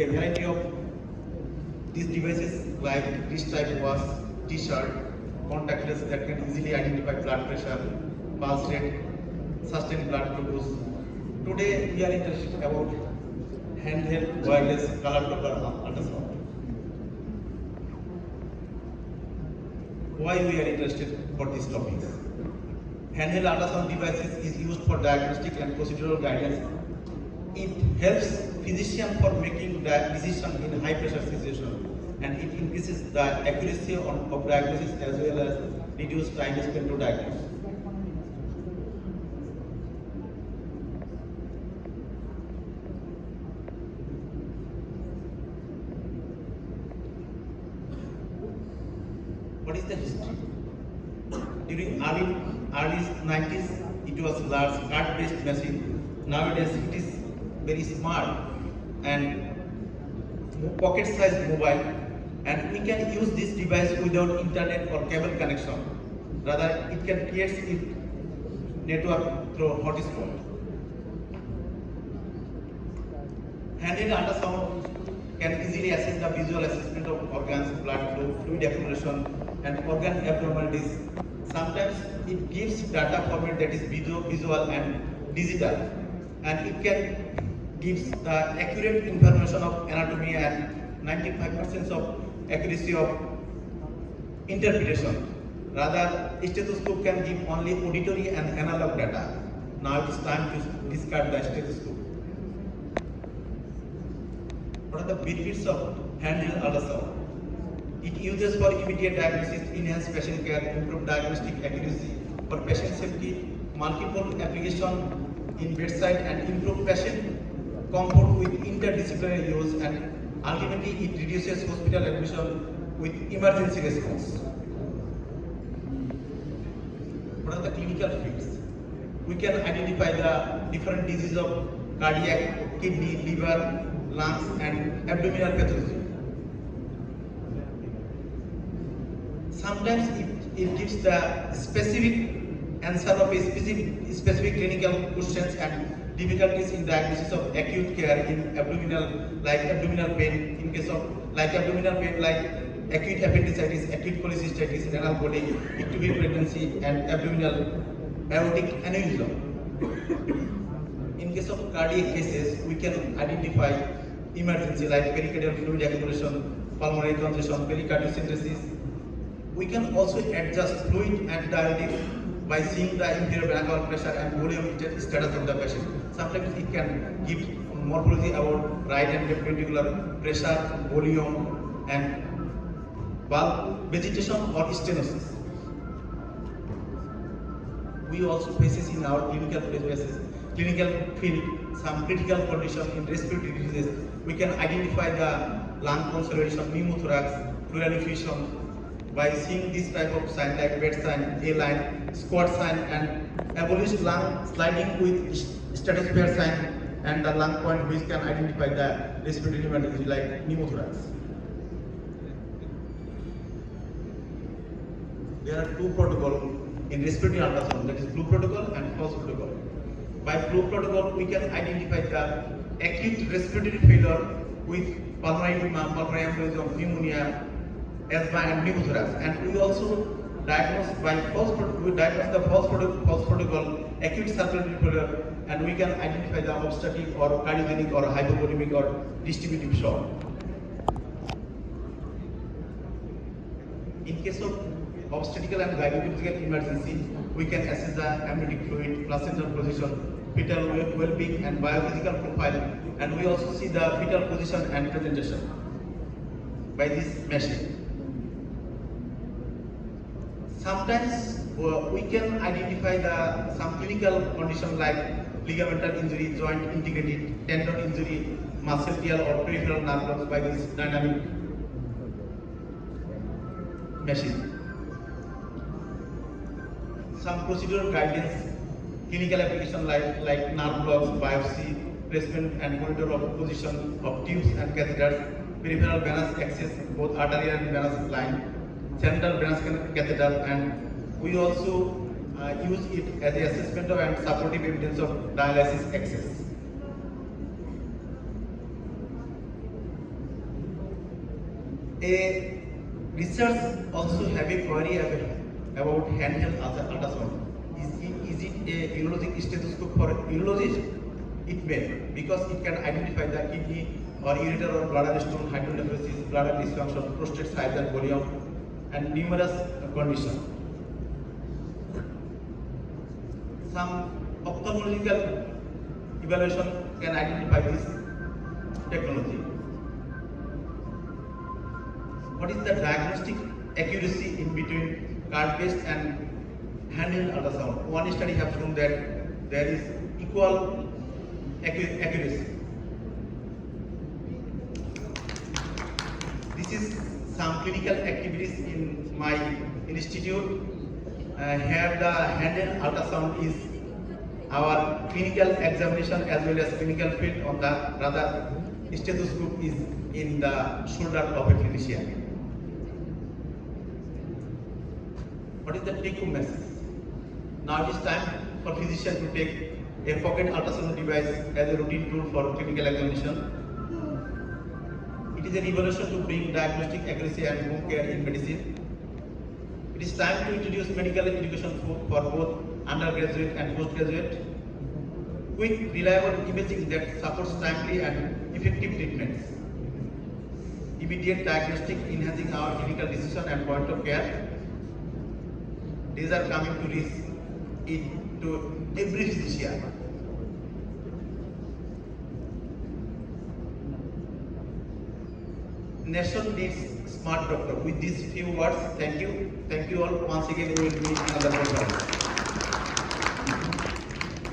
A variety of these devices like wrist type watch, t-shirt, contactless that can easily identify blood pressure, pulse rate, sustain blood glucose. Today we are interested about handheld wireless color Doppler ultrasound. Why we are interested for this topic? Handheld ultrasound devices is used for diagnostic and procedural guidance. It helps physician for making decision in high pressure situation, and it increases the accuracy of diagnosis as well as reduce time spent to diagnose. What is the history? During early 90s, it was large card-based machine. Nowadays, it is very smart and pocket-sized mobile, and we can use this device without internet or cable connection. Rather, it can create its network through hotspot. Handheld ultrasound can easily assess the visual assessment of organs, blood flow, fluid accumulation, and organ abnormalities. Sometimes it gives data format that is visual and digital, and it can gives the accurate information of anatomy and 95% of accuracy of interpretation. Rather, stethoscope can give only auditory and analog data. Now it is time to discard the stethoscope. What are the benefits of handheld ultrasound? It uses for immediate diagnosis, enhanced patient care, improved diagnostic accuracy, for patient safety, multiple application in bedside, and improved patient comfort with interdisciplinary use, and ultimately it reduces hospital admission with emergency response. What are the clinical fields? We can identify the different diseases of cardiac, kidney, liver, lungs, and abdominal pathology. Sometimes it gives the specific answer of a specific clinical questions and difficulties in diagnosis of acute care in abdominal pain, in case of abdominal pain like acute appendicitis, acute cholecystitis, renal colic, ectopic pregnancy, and abdominal aortic aneurysm. In case of cardiac cases, we can identify emergency like pericardial fluid accumulation, pulmonary congestion, pericardiocentesis. We can also adjust fluid and diuretic by seeing the inferior vena pressure and volume status of the patient. Sometimes it can give morphology about right and left ventricular pressure, volume, and valve vegetation or stenosis. We also faces in our clinical field some critical condition in respiratory diseases. We can identify the lung consolidation, pneumothorax, pleural effusion by seeing this type of sign like bed sign, A line, squat sign, and abolished lung sliding with stratosphere sign, and the lung point which can identify the respiratory emergency like pneumothorax. There are two protocols in respiratory ultrasound, that is blue protocol and false protocol. By blue protocol, we can identify the acute respiratory failure with pulmonary edema, pulmonary embolism, pneumonia, asthma, and pneumothorax. And we also diagnose by false protocol acute circulatory failure, and we can identify the obstructive or cardiogenic or hypovolemic or distributive shock. In case of obstetrical and gynecological emergency, we can assess the amniotic fluid, placental position, fetal well-being, and biophysical profile, and we also see the fetal position and presentation by this machine. Sometimes we can identify some clinical condition like ligamental injury, joint integrity, tendon injury, muscle tear, or peripheral nerve blocks by this dynamic machine. Some procedural guidance, clinical application like nerve blocks, biopsy, placement and monitor of position of tubes and catheters, peripheral venous access, both arterial and venous line, central venous catheter, and we also use it as the assessment of and supportive evidence of dialysis access. A research also have a query about handheld ultrasound. Is it a urologic stethoscope for urologist? It may, because it can identify the kidney or ureter or bladder stone, hydronephrosis, bladder dysfunction, prostate size and volume, and numerous conditions. Some ophthalmological evaluation can identify this technology. What is the diagnostic accuracy in between card-based and handheld ultrasound? One study has shown that there is equal accuracy. This is some clinical activities in my institute. Here the handheld ultrasound is our clinical examination as well as clinical field on the rather stethoscope is in the shoulder of a clinician. What is the take-home message? Now it is time for physician to take a pocket ultrasound device as a routine tool for clinical examination. It is a revolution to bring diagnostic accuracy and home care in medicine. It is time to introduce medical education for both undergraduate and postgraduate. Quick, reliable imaging that supports timely and effective treatments. Immediate diagnostic enhancing our clinical decision and point of care. These are coming to reach into every physician. Nation needs smart doctor. With these few words, thank you. Thank you all. Once again, we will meet another program.